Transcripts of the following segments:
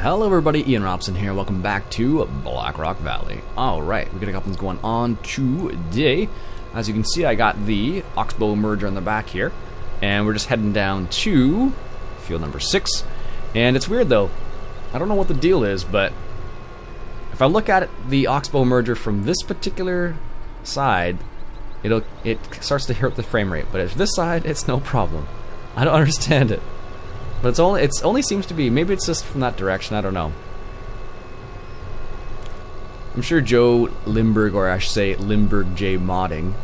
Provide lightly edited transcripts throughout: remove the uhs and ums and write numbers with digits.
Hello everybody, Iain Robson here. Welcome back to Blackrock Valley. Alright, we got a couple things going on today. As you can see, I got the oxbo merger on the back here, and we're just heading down to field number 6. And it's weird though, I don't know what the deal is, but if I look at it, the oxbo merger from this particular side, it starts to hurt the frame rate, but if this side, it's no problem. I don't understand it. But it only seems to be, maybe it's just from that direction, I don't know. I'm sure Joe Limburg, or I should say Limburg J Modding,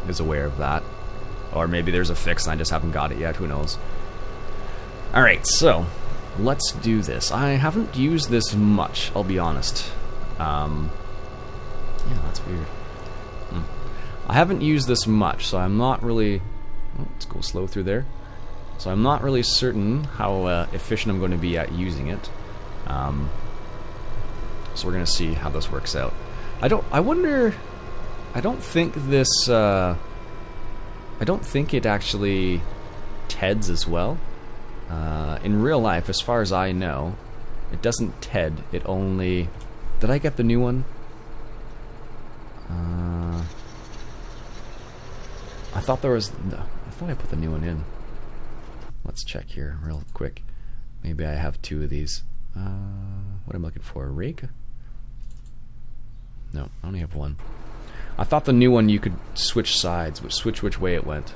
is aware of that. Or maybe there's a fix and I just haven't got it yet, who knows. Alright, so, let's do this. I haven't used this much, I'll be honest. Yeah, that's weird. I haven't used this much, so I'm not really... Oh, let's go slow through there. So I'm not really certain how efficient I'm going to be at using it. So we're going to see how this works out. I don't think it actually TEDs as well. In real life, as far as I know, it doesn't TED. It only... Did I get the new one? I thought there was... I thought I put the new one in. Let's check here real quick. Maybe I have two of these. What am I looking for? A rake? No, I only have one. I thought the new one you could switch sides, switch which way it went.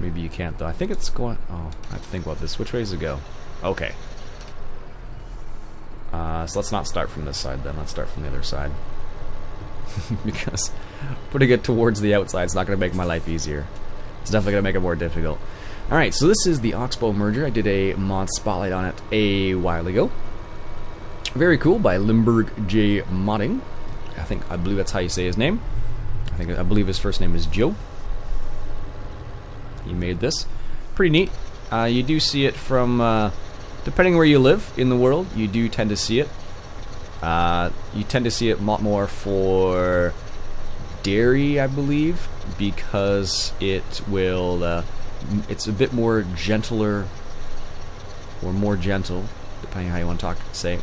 Maybe you can't though. I think it's going... Oh, I have to think about this. Which way does it go? Okay. So let's not start from this side then. Let's start from the other side. Because putting it towards the outside is not going to make my life easier. It's definitely going to make it more difficult. Alright, so this is the oxbo merger. I did a mod spotlight on it a while ago. Very cool, by Limburg J Modding. I believe that's how you say his name. I believe his first name is Joe. He made this. Pretty neat. You do see it from, depending where you live in the world, you do tend to see it. You tend to see it a lot more for dairy, I believe, because it will... it's a bit more gentler, or more gentle, depending on how you want to say.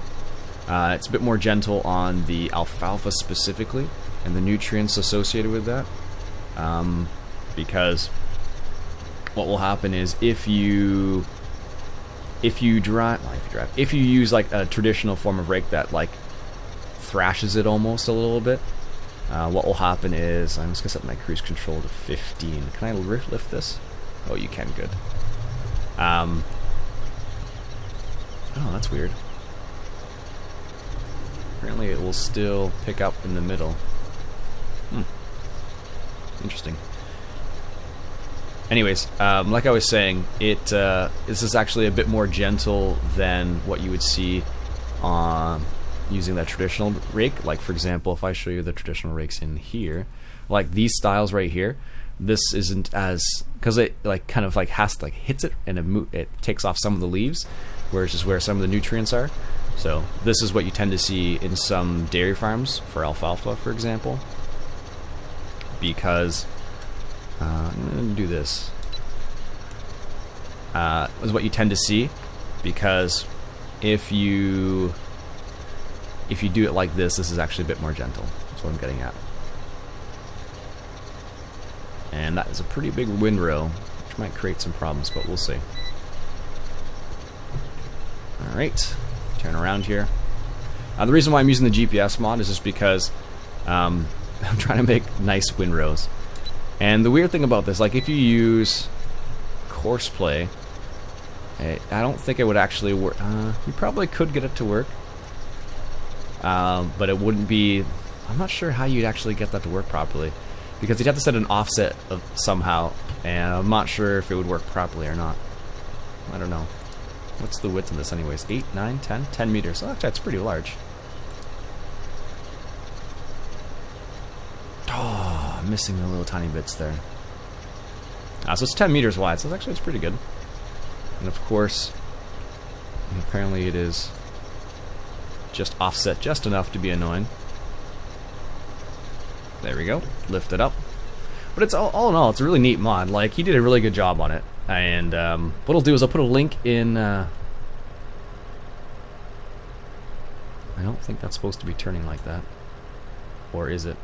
It's a bit more gentle on the alfalfa specifically, and the nutrients associated with that. Because what will happen is if you use like a traditional form of rake that like thrashes it almost a little bit, what will happen is, I'm just going to set my cruise control to 15. Can I lift this? Oh, you can, good. Oh, that's weird. Apparently it will still pick up in the middle. Interesting. Anyways, like I was saying, this is actually a bit more gentle than what you would see on using that traditional rake. Like, for example, if I show you the traditional rakes in here, like these styles right here, this isn't as, because it like kind of like has to like hits it and it takes off some of the leaves, whereas is where some of the nutrients are. So this is what you tend to see in some dairy farms for alfalfa, for example. Because I'm gonna do this. Is what you tend to see, because if you do it like this is actually a bit more gentle. That's what I'm getting at. And that is a pretty big windrow, which might create some problems, but we'll see. Alright, turn around here. The reason why I'm using the GPS mod is just because I'm trying to make nice windrows. And the weird thing about this, like if you use Courseplay, I don't think it would actually work. You probably could get it to work, but it wouldn't be... I'm not sure how you'd actually get that to work properly, because you'd have to set an offset of somehow, and I'm not sure if it would work properly or not. I don't know. What's the width of this anyways? 8, 9, 10? 10 meters. Oh, that's pretty large. Oh, I'm missing the little tiny bits there. So it's 10 meters wide, so it's pretty good. And of course, apparently it is just offset just enough to be annoying. There we go. Lift it up. But it's all in all, it's a really neat mod. Like, he did a really good job on it. And what I'll do is I'll put a link in I don't think that's supposed to be turning like that. Or is it?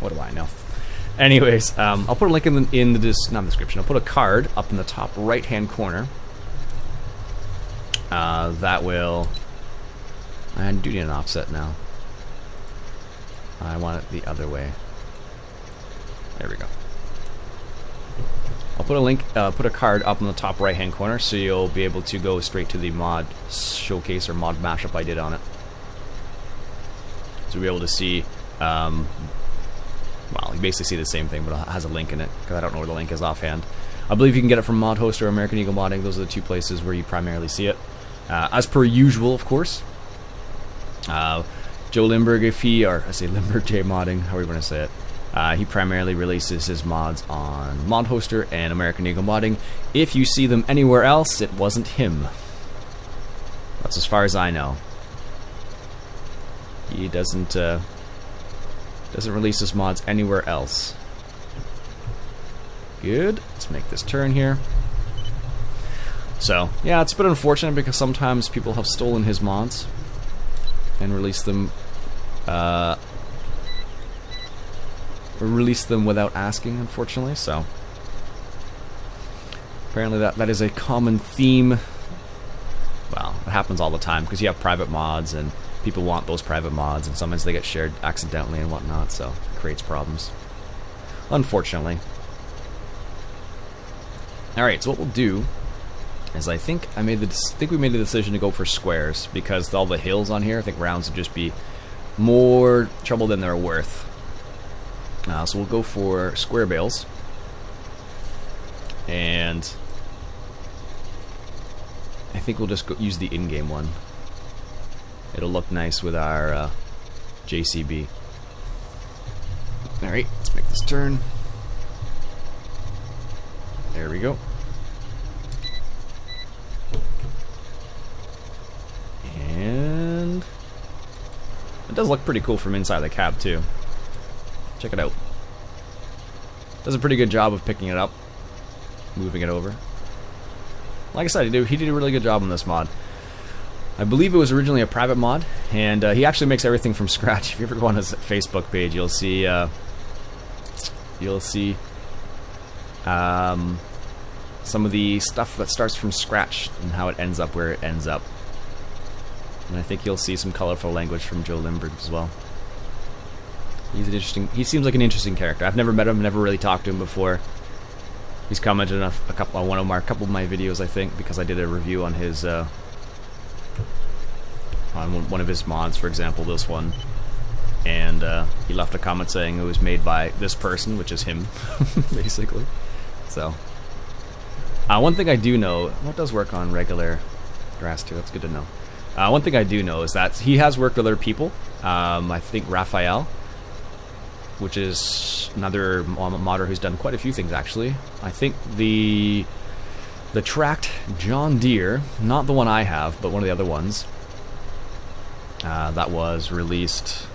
What do I know? Anyways, I'll put a link in the description. I'll put a card up in the top right-hand corner. That will... I do need an offset now. I want it the other way. There we go. I'll put a link, put a card up in the top right-hand corner, so you'll be able to go straight to the mod showcase or mod mashup I did on it. So you'll be able to see, well, you basically see the same thing, but it has a link in it, because I don't know where the link is offhand. I believe you can get it from Mod Host or American Eagle Modding. Those are the two places where you primarily see it. As per usual, of course. Joe Limburg, if he, or I say Limburg J Modding, however you want to say it, he primarily releases his mods on Mod Hoster and American Eagle Modding. If you see them anywhere else, it wasn't him. That's as far as I know. He doesn't release his mods anywhere else. Good. Let's make this turn here. So, yeah, it's a bit unfortunate because sometimes people have stolen his mods and released them without asking, unfortunately. So apparently that is a common theme. Well, it happens all the time because you have private mods and people want those private mods, and sometimes they get shared accidentally and whatnot, so it creates problems, unfortunately. Alright, so what we'll do is I think we made the decision to go for squares because all the hills on here, I think rounds would just be more trouble than they're worth. So we'll go for square bales, and I think we'll just use the in-game one. It'll look nice with our JCB. Alright, let's make this turn. There we go. And it does look pretty cool from inside the cab too. Check it out. Does a pretty good job of picking it up, moving it over. Like I said, he did a really good job on this mod. I believe it was originally a private mod, and he actually makes everything from scratch. If you ever go on his Facebook page, you'll see some of the stuff that starts from scratch and how it ends up where it ends up. And I think you'll see some colorful language from Joe Limburg as well. He seems like an interesting character. I've never met him, never really talked to him before. He's commented on a couple of my videos, I think, because I did a review on his on one of his mods, for example, this one. And he left a comment saying it was made by this person, which is him, basically. So, one thing I do know, that does work on regular grass too, that's good to know. One thing I do know is that he has worked with other people. I think Raphael, which is another modder who's done quite a few things actually. I think the tracked John Deere, not the one I have, but one of the other ones, that was released.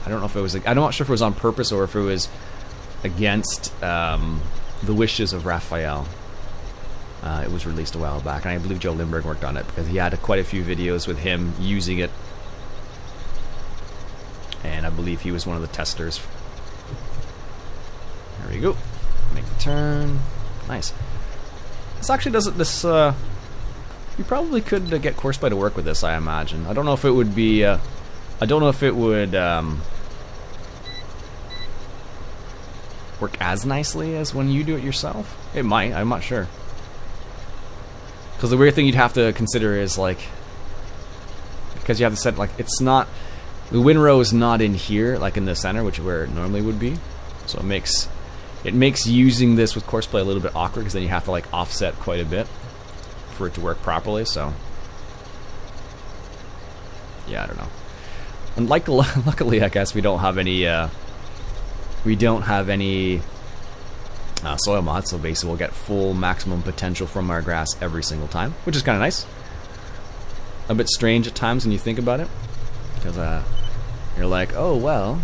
I don't know if it was. I'm not sure if it was on purpose or if it was against the wishes of Raphael. It was released a while back, and I believe Joe Limburg worked on it because he had quite a few videos with him using it. And I believe he was one of the testers. There we go. Make the turn. Nice. This actually doesn't. You probably could get Courseplay to work with this, I imagine. I don't know if it would be. I don't know if it would work as nicely as when you do it yourself. It might. I'm not sure. Because the weird thing you'd have to consider is like, because you have to set like it's not. The windrow is not in here, like in the center, which is where it normally would be. So it makes using this with Courseplay a little bit awkward, because then you have to like offset quite a bit for it to work properly. So yeah, I don't know. And luckily, I guess we don't have any soil mods. So basically, we'll get full maximum potential from our grass every single time, which is kind of nice. A bit strange at times when you think about it, because you're like, oh well,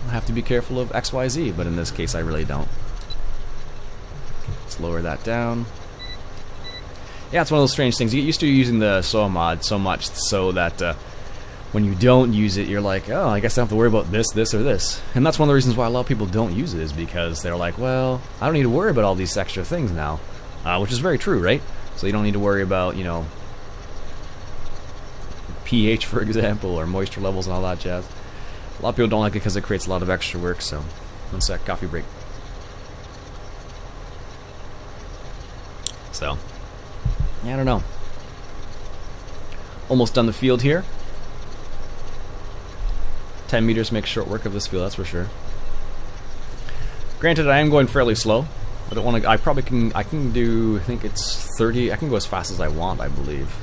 I have to be careful of XYZ, but in this case I really don't. Let's lower that down. Yeah, it's one of those strange things. You get used to using the SOA mod so much so that when you don't use it, you're like, oh, I guess I don't have to worry about this, this, or this. And that's one of the reasons why a lot of people don't use it, is because they're like, well, I don't need to worry about all these extra things now. Which is very true, right? So you don't need to worry about, you know, pH, for example, or moisture levels and all that jazz. A lot of people don't like it because it creates a lot of extra work, so... One sec, coffee break. So... yeah, I don't know. Almost done the field here. 10 meters makes short work of this field, that's for sure. Granted, I am going fairly slow. I don't want to. I probably can. I can do. I think it's 30. I can go as fast as I want, I believe.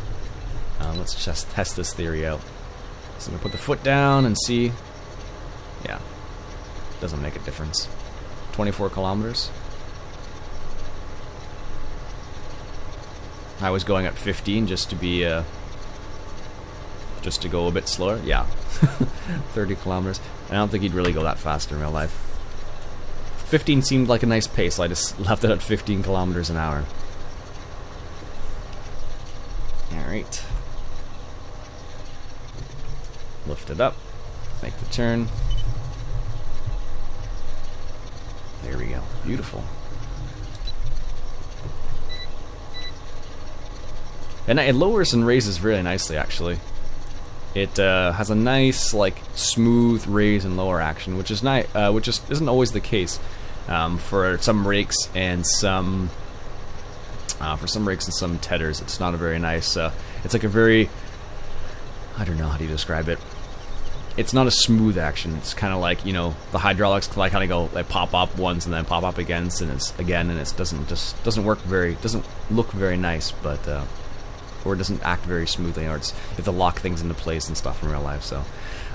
Let's just test this theory out. So I'm gonna put the foot down and see. Yeah, doesn't make a difference. 24 kilometers. I was going at 15 just to be just to go a bit slower. Yeah, 30 kilometers. I don't think he'd really go that fast in real life. 15 seemed like a nice pace, so I just left it at 15 kilometers an hour. Alright. Lift it up. Make the turn. There we go. Beautiful. And it lowers and raises really nicely, actually. It has a nice, like, smooth raise and lower action, which is nice, which isn't always the case for some rakes and some tethers. It's not a very nice. It's like a very, I don't know how do you describe it. It's not a smooth action. It's kind of like, you know, the hydraulics like kind of go, they pop up once and then pop up again, and it doesn't look very nice, but. Or it doesn't act very smoothly, or you have to lock things into place and stuff in real life. So,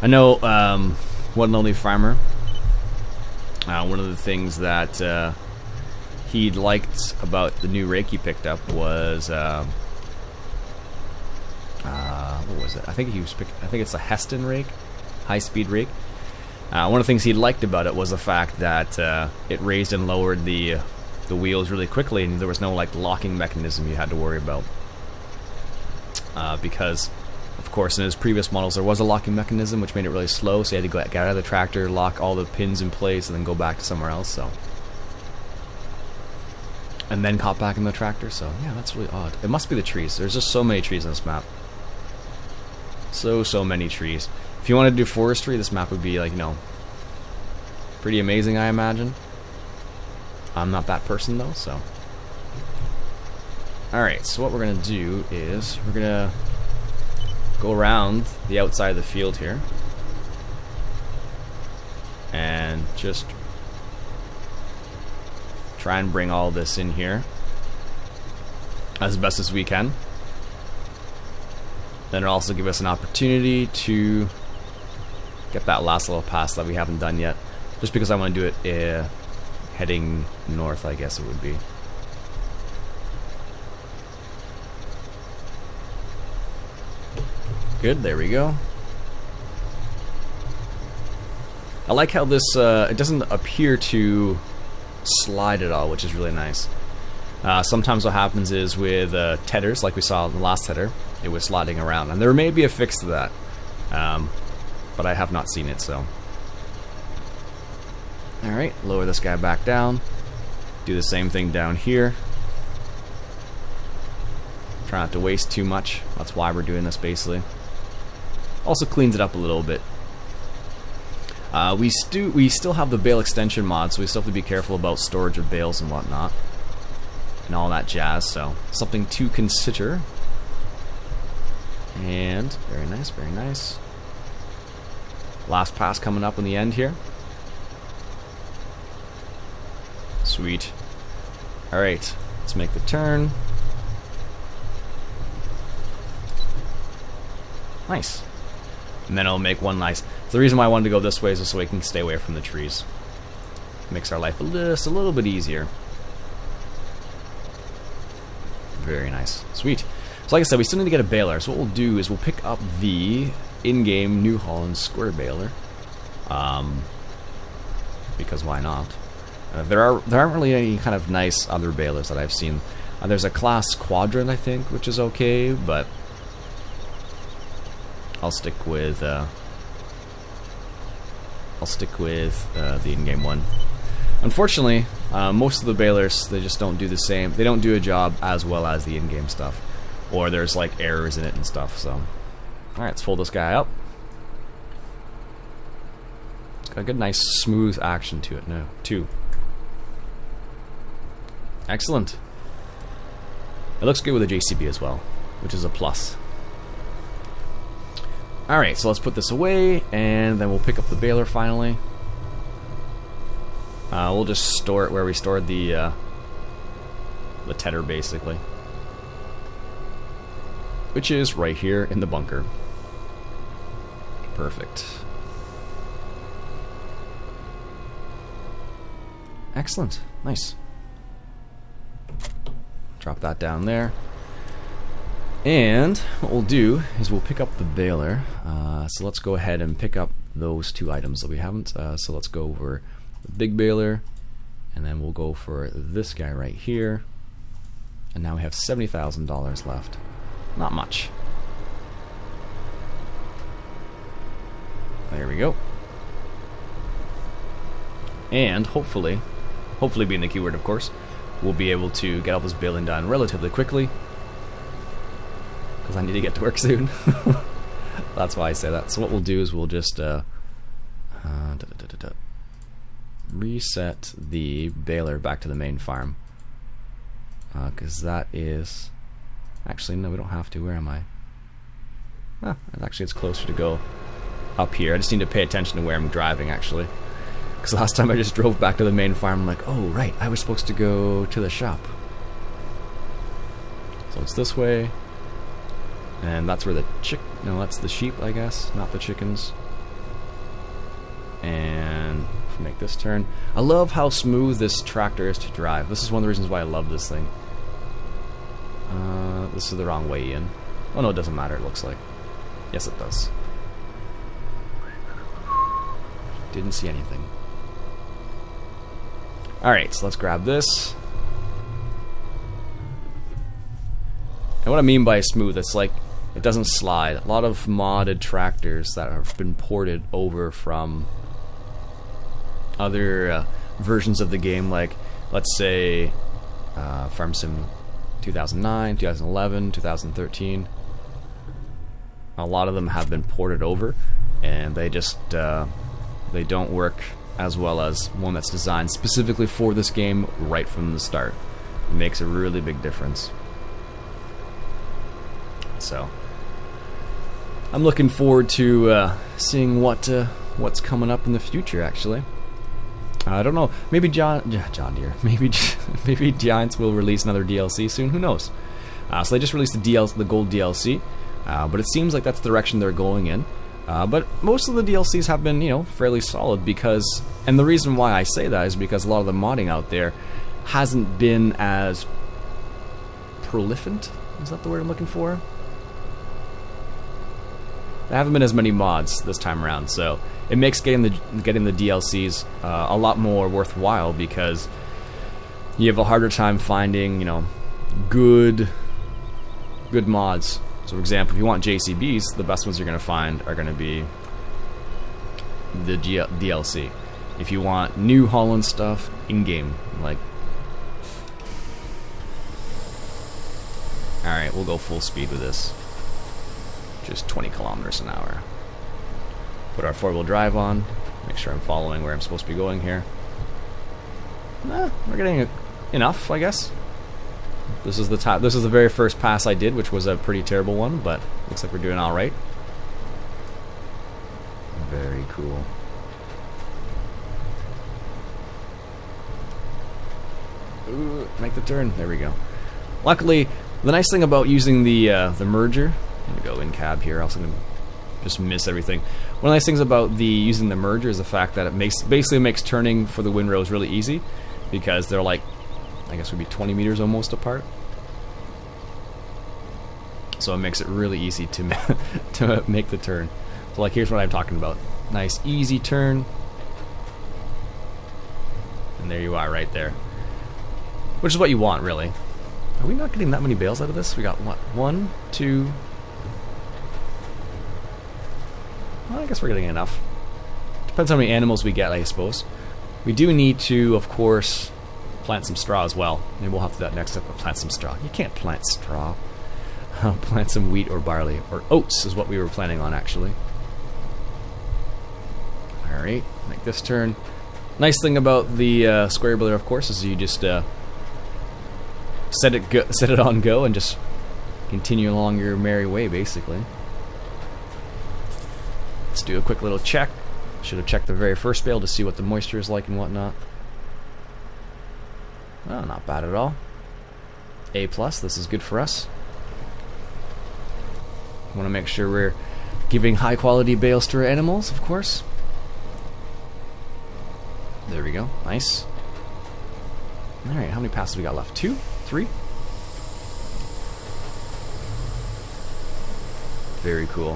I know One Lonely Farmer. One of the things that he liked about the new rake he picked up was what was it? I think it's a Heston rake, high-speed rake. One of the things he liked about it was the fact that it raised and lowered the wheels really quickly, and there was no like locking mechanism you had to worry about. Because, of course, in his previous models there was a locking mechanism which made it really slow, so he had to get out of the tractor, lock all the pins in place, and then go back to somewhere else. So, and then hop back in the tractor. So, yeah, that's really odd. It must be the trees. There's just so many trees on this map. So many trees. If you want to do forestry, this map would be like, you know, pretty amazing, I imagine. I'm not that person though, so. Alright, so what we're going to do is we're going to go around the outside of the field here and just try and bring all this in here as best as we can. Then it'll also give us an opportunity to get that last little pass that we haven't done yet, just because I want to do it heading north, I guess it would be. Good, there we go. I like how this, it doesn't appear to slide at all, which is really nice. Sometimes what happens is with tethers, like we saw in the last tether, it was sliding around. And there may be a fix to that, but I have not seen it, so. Alright, lower this guy back down. Do the same thing down here. Try not to waste too much. That's why we're doing this, basically. Also cleans it up a little bit. We still have the bale extension mod, so we still have to be careful about storage of bales and whatnot, and all that jazz. So something to consider. And very nice, very nice. Last pass coming up in the end here. Sweet. All right, let's make the turn. Nice. And then it'll make one nice. So the reason why I wanted to go this way is just so we can stay away from the trees. Makes our life just a little bit easier. Very nice. Sweet. So like I said, we still need to get a baler. So what we'll do is we'll pick up the in-game New Holland square baler. Because why not? There aren't really any kind of nice other balers that I've seen. There's a class quadrant, I think, which is okay, but I'll stick with the in-game one. Unfortunately, most of the balers, they just don't do the same. They don't do a job as well as the in-game stuff, or there's like errors in it and stuff. So, all right, let's fold this guy up. It's got a good, nice, smooth action to it. No, too. Excellent. It looks good with a JCB as well, which is a plus. Alright, so let's put this away, and then we'll pick up the baler finally. We'll just store it where we stored the tedder, basically. Which is right here in the bunker. Perfect. Excellent. Nice. Drop that down there. And what we'll do is we'll pick up the baler. So let's go ahead and pick up those two items that we haven't. So let's go over the big baler, and then we'll go for this guy right here. And now we have $70,000 left. Not much. There we go. And hopefully being the keyword, of course, we'll be able to get all this baling done relatively quickly, because I need to get to work soon. That's why I say that. So what we'll do is we'll just reset the baler back to the main farm, because that is... Actually, no, we don't have to. Where am I? Actually, it's closer to go up here. I just need to pay attention to where I'm driving, actually. Because last time I just drove back to the main farm, I'm like, oh, right, I was supposed to go to the shop. So it's this way. And that's where the no, that's the sheep, I guess, not the chickens. And make this turn. I love how smooth this tractor is to drive. This is one of the reasons why I love this thing. This is the wrong way in. Oh no, it doesn't matter, it looks like. Yes, it does. Didn't see anything. Alright, so let's grab this. And what I mean by smooth, it's like it doesn't slide. A lot of modded tractors that have been ported over from other versions of the game, like let's say Farm Sim 2009, 2011, 2013. A lot of them have been ported over, and they just they don't work as well as one that's designed specifically for this game right from the start. It makes a really big difference. So I'm looking forward to seeing what's coming up in the future. Actually, I don't know. Maybe John Deere. Maybe Giants will release another DLC soon. Who knows? So they just released the gold DLC, but it seems like that's the direction they're going in. But most of the DLCs have been, fairly solid, because, and the reason why I say that is because a lot of the modding out there hasn't been as prolific. Is that the word I'm looking for? There haven't been as many mods this time around, so it makes getting the DLCs a lot more worthwhile, because you have a harder time finding, good mods. So, for example, if you want JCBs, the best ones you're going to find are going to be the DLC. If you want New Holland stuff, in-game, like... Alright, we'll go full speed with this. Just 20 kilometers an hour. Put our four-wheel drive on. Make sure I'm following where I'm supposed to be going here. We're getting enough, I guess. This is the very first pass I did, which was a pretty terrible one, but looks like we're doing all right. Very cool. Ooh, make the turn. There we go. Luckily, the nice thing about using the merger, I'm gonna go in cab here, else I'm gonna just miss everything. One of the nice things about using the merger is the fact that it basically makes turning for the windrows really easy, because they're like, I guess would be 20 meters almost apart. So it makes it really easy to to make the turn. So like, here's what I'm talking about. Nice easy turn. And And there you are right there. Which is what you want, really. Are we not getting that many bales out of this? We got, what, 1, 2... Well, I guess we're getting enough. Depends how many animals we get, I suppose. We do need to, of course, plant some straw as well. Maybe we'll have to do that next step, plant some straw. You can't plant straw. Plant some wheat or barley. Or oats is what we were planning on, actually. Alright, make this turn. Nice thing about the square builder, of course, is you just set it on go and just continue along your merry way, basically. Let's do a quick little check. Should have checked the very first bale to see what the moisture is like and whatnot. Oh, not bad at all. A+, this is good for us. Want to make sure we're giving high quality bales to our animals, of course. There we go, nice. Alright, how many passes we got left? 2? 3? Very cool.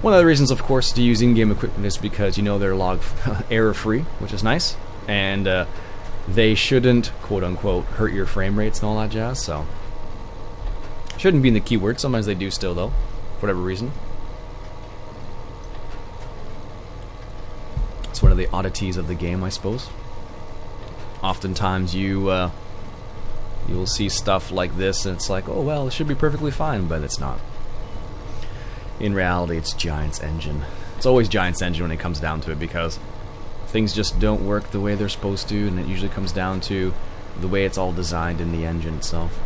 One of the reasons, of course, to use in-game equipment is because, you know, they're log error-free, which is nice. And they shouldn't, quote-unquote, hurt your frame rates and all that jazz, so... Shouldn't be in the keyword. Sometimes they do still, though, for whatever reason. It's one of the oddities of the game, I suppose. Oftentimes you'll see stuff like this, and it's like, oh, well, it should be perfectly fine, but it's not. In reality, it's Giant's engine. It's always Giant's engine when it comes down to it, because things just don't work the way they're supposed to, and it usually comes down to the way it's all designed in the engine itself.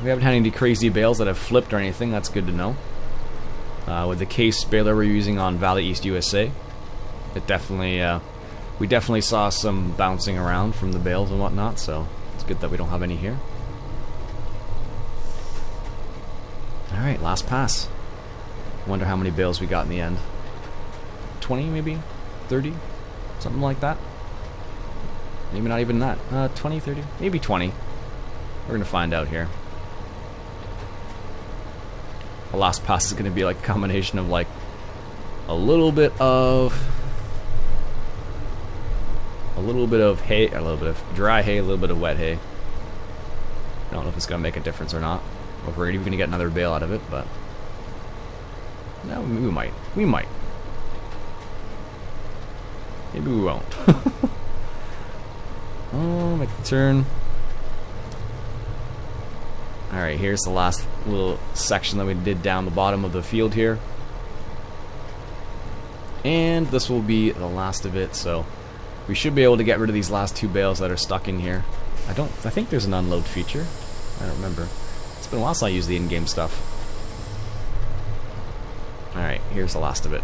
We haven't had any crazy bales that have flipped or anything. That's good to know. With the case baler we're using on Valley East USA, it definitely we definitely saw some bouncing around from the bales and whatnot, so it's good that we don't have any here. Alright, last pass. Wonder how many bales we got in the end. 20 maybe? 30? Something like that? Maybe not even that. 20, 30? Maybe 20. We're gonna find out here. The last pass is gonna be like a combination of like a little bit of hay, a little bit of dry hay, a little bit of wet hay. I don't know if it's gonna make a difference or not. Or if we're even gonna get another bale out of it, but no, we might. We might. Maybe we won't. Oh, make the turn. Alright, here's the last little section that we did down the bottom of the field here. And this will be the last of it, so we should be able to get rid of these last 2 bales that are stuck in here. I think there's an unload feature. I don't remember. It's been a while since I used the in-game stuff. Alright, here's the last of it.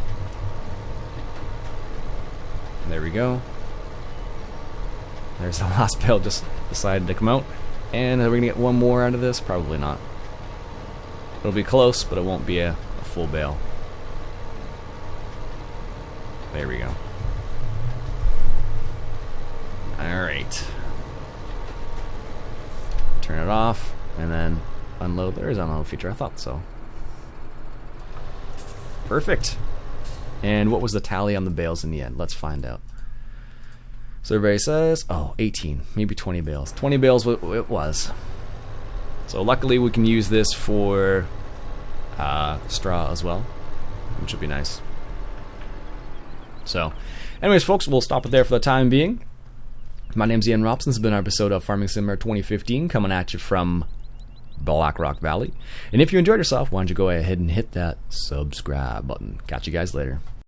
There we go. There's the last bale just decided to come out. And are we going to get one more out of this? Probably not. It'll be close, but it won't be a full bale. There we go. Alright. Turn it off, and then unload. There is an unload feature, I thought so. Perfect. And what was the tally on the bales in the end? Let's find out. So everybody says, oh, 18, maybe 20 bales. 20 bales it was. So luckily we can use this for straw as well, which would be nice. So, anyways, folks, we'll stop it there for the time being. My name's Iain Robson. This has been our episode of Farming Simulator 2015, coming at you from Black Rock Valley. And if you enjoyed yourself, why don't you go ahead and hit that subscribe button. Catch you guys later.